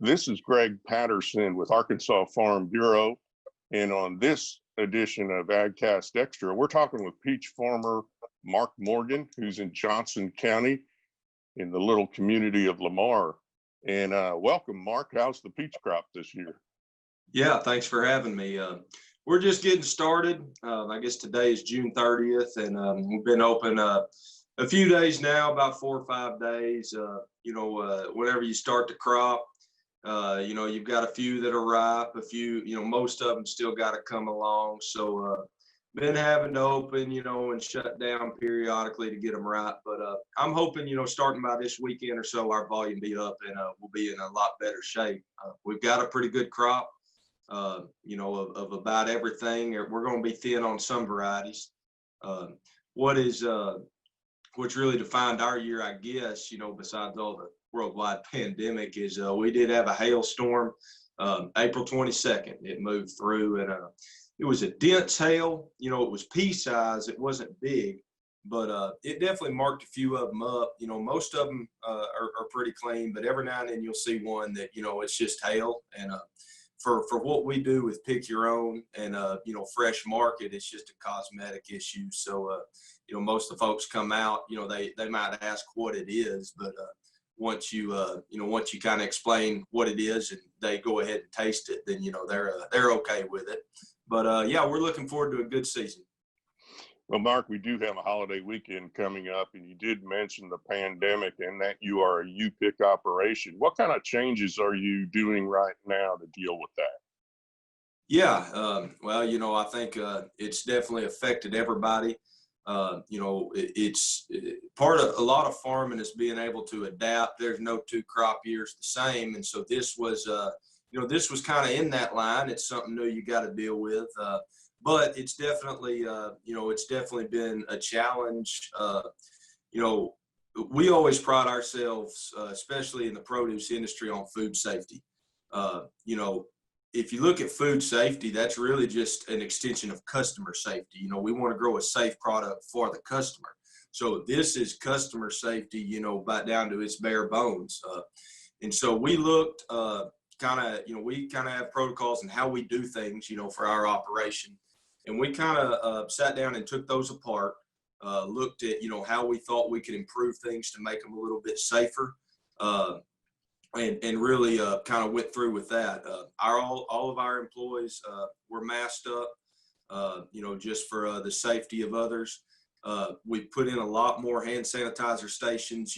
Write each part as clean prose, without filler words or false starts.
This is Greg Patterson with Arkansas Farm Bureau. And on this edition of Agcast Extra, we're talking with peach farmer Mark Morgan, who's in Johnson County in the little community of Lamar. And welcome, Mark. How's the peach crop this year? Yeah, thanks for having me. We're just getting started. I guess today is June 30th, and we've been open a few days now, about 4 or 5 days. Whenever you start the crop, you've got a few that are ripe, a few, most of them still got to come along. So been having to open, and shut down periodically to get them ripe. But I'm hoping, starting by this weekend or so, our volume be up and we'll be in a lot better shape. We've got a pretty good crop. Of about everything. We're going to be thin on some varieties. What's really defined our year, I guess, besides all the worldwide pandemic, is we did have a hailstorm April 22nd. It moved through, and it was a dense hail. It was pea size. It wasn't big, but it definitely marked a few of them up. Most of them are pretty clean, but every now and then you'll see one that, it's just hail. And for what we do with pick your own and fresh market, it's just a cosmetic issue. So most of the folks come out, they might ask what it is, but once you kind of explain what it is and they go ahead and taste it, then they're okay with it. But yeah, we're looking forward to a good season. Well, Mark, we do have a holiday weekend coming up, and you did mention the pandemic and that you are a U-pick operation. What kind of changes are you doing right now to deal with that? Yeah, well, I think it's definitely affected everybody. It's part of a lot of farming is being able to adapt. There's no two crop years the same, and so this was kind of in that line. It's something new you got to deal with. But it's definitely, been a challenge. We always pride ourselves, especially in the produce industry, on food safety. If you look at food safety, that's really just an extension of customer safety. We want to grow a safe product for the customer. So this is customer safety, back down to its bare bones. And so we looked, we kind of have protocols and how we do things, for our operation. And we kind of sat down and took those apart, looked at, how we thought we could improve things to make them a little bit safer, and really kind of went through with that. All of our employees were masked up, just for the safety of others. We put in a lot more hand sanitizer stations,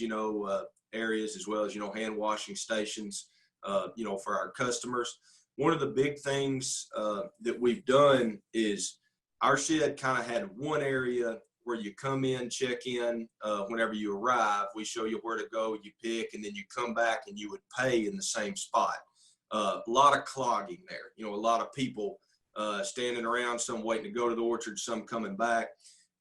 areas, as well as, hand washing stations, for our customers. One of the big things that we've done is our shed kind of had one area where you come in, check in whenever you arrive. We show you where to go, you pick, and then you come back and you would pay in the same spot. A lot of clogging there, a lot of people standing around, some waiting to go to the orchard, some coming back.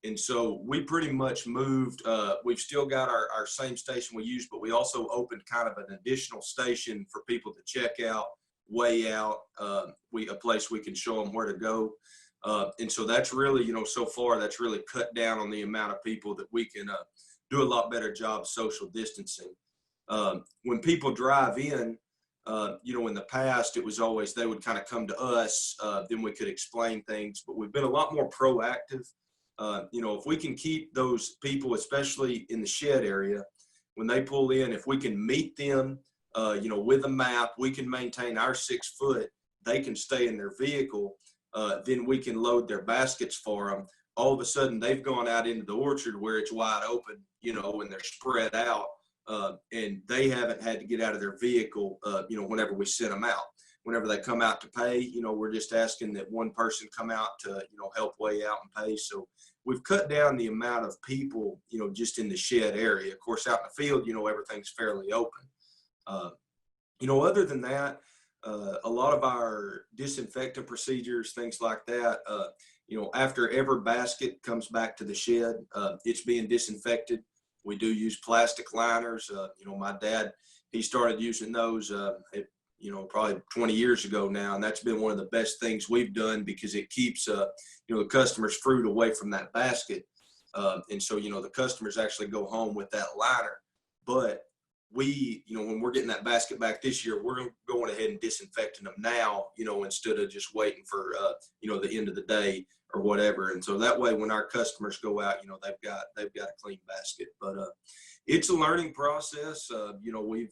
And so we pretty much moved. We've still got our same station we use, but we also opened kind of an additional station for people to check out, weigh out, a place we can show them where to go. And so that's really, so far that's really cut down on the amount of people that we can do a lot better job of social distancing. When people drive in, in the past, it was always they would kind of come to us, then we could explain things, but we've been a lot more proactive. If we can keep those people, especially in the shed area, when they pull in, if we can meet them, with a map, we can maintain our 6 foot, they can stay in their vehicle, then we can load their baskets for them. All of a sudden they've gone out into the orchard where it's wide open, and they're spread out, and they haven't had to get out of their vehicle, whenever we send them out. Whenever they come out to pay, we're just asking that one person come out to, help weigh out and pay. So we've cut down the amount of people, just in the shed area. Of course, out in the field, everything's fairly open. Other than that, a lot of our disinfectant procedures, things like that, after every basket comes back to the shed, it's being disinfected. We do use plastic liners. My dad, he started using those, probably 20 years ago now, and that's been one of the best things we've done because it keeps, the customer's fruit away from that basket. And so, the customers actually go home with that liner. But when we're getting that basket back this year, we're going ahead and disinfecting them now, instead of just waiting for, the end of the day or whatever. And so that way, when our customers go out, they've got a clean basket. But it's a learning process. We've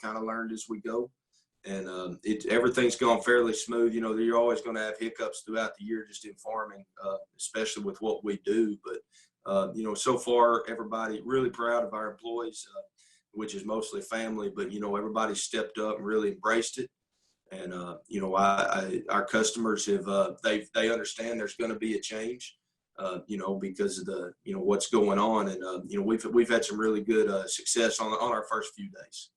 kind of learned as we go, and everything's gone fairly smooth. You're always going to have hiccups throughout the year, just in farming, especially with what we do. But so far, everybody really proud of our employees, which is mostly family. But everybody stepped up and really embraced it. And our customers have they understand there's going to be a change, because of the what's going on, and we've had some really good success on our first few days.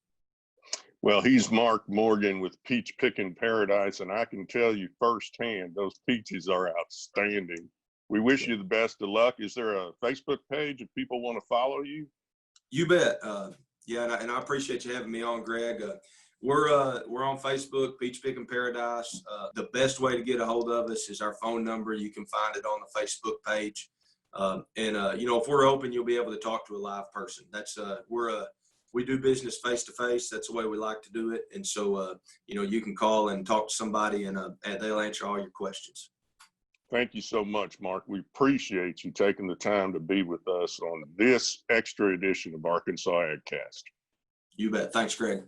Well, he's Mark Morgan with Pickin Paradise, and I can tell you firsthand, those peaches are outstanding. We wish you the best of luck. Is there a Facebook page if people want to follow you? You bet. Yeah, and I appreciate you having me on, Greg. We're on Facebook, Pickin Paradise. The best way to get a hold of us is our phone number. You can find it on the Facebook page. If we're open, you'll be able to talk to a live person. That's we do business face to face. That's the way we like to do it. And so, you can call and talk to somebody, and they'll answer all your questions. Thank you so much, Mark. We appreciate you taking the time to be with us on this extra edition of Arkansas Agcast. You bet. Thanks, Greg.